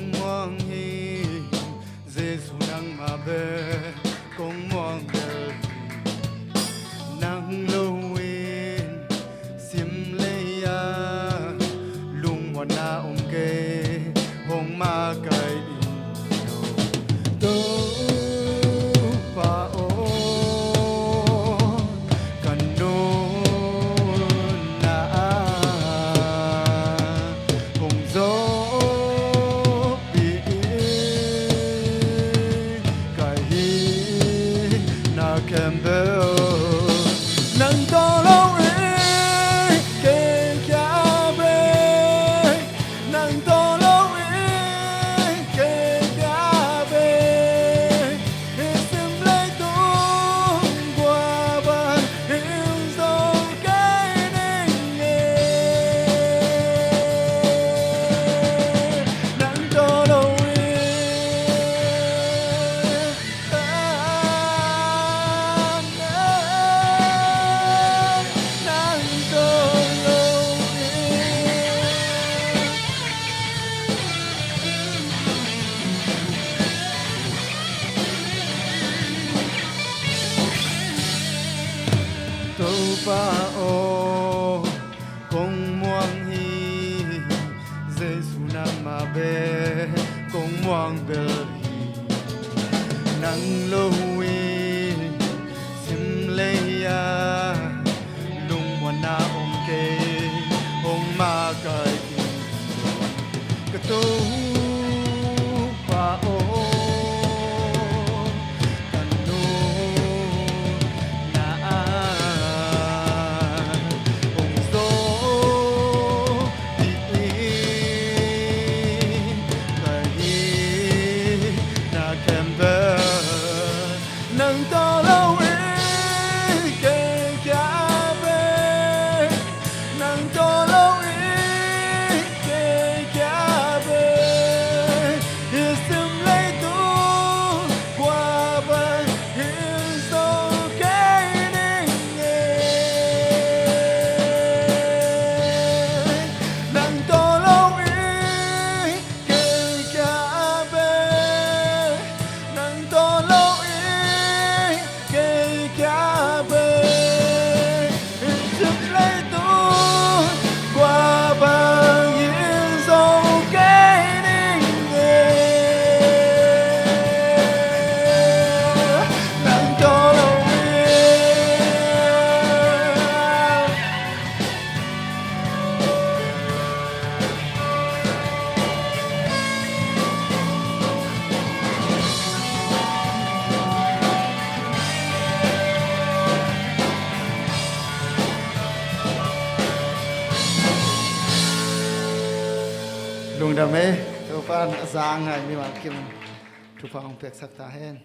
Kung muang hi Giêsu nang mà bê Kung muang bê nang lowin sim lê ya lung wa na kê hong ma kai to pa o kan no na hong zo bi kai hi na campbell nang to lâu ý kê cha bê nang to lâu ý kê cha bê sim lấy tung qua bàn yêu dấu cái nên nghe nang to lâu ý tâu pa o kong muang hi Giêsu nang ma bê kong muang bel hi nang lo wi sim le ya lung wa na kê ong ma kai ka tâu pa o nang to lâu ý kê cha bê nang to lâu ý kê cha bê hiền sim lấy tu qua bàn hiền sâu cái nên nghe nang to lâu ý kê cha bê nang to lâu cha bê giúp lấy tôi qua bao nhiêu dấu cái nên nghe nắng cho lâu lung đam mê tâu pan giang ngày mi mà kim thu phong việc sắc ta hen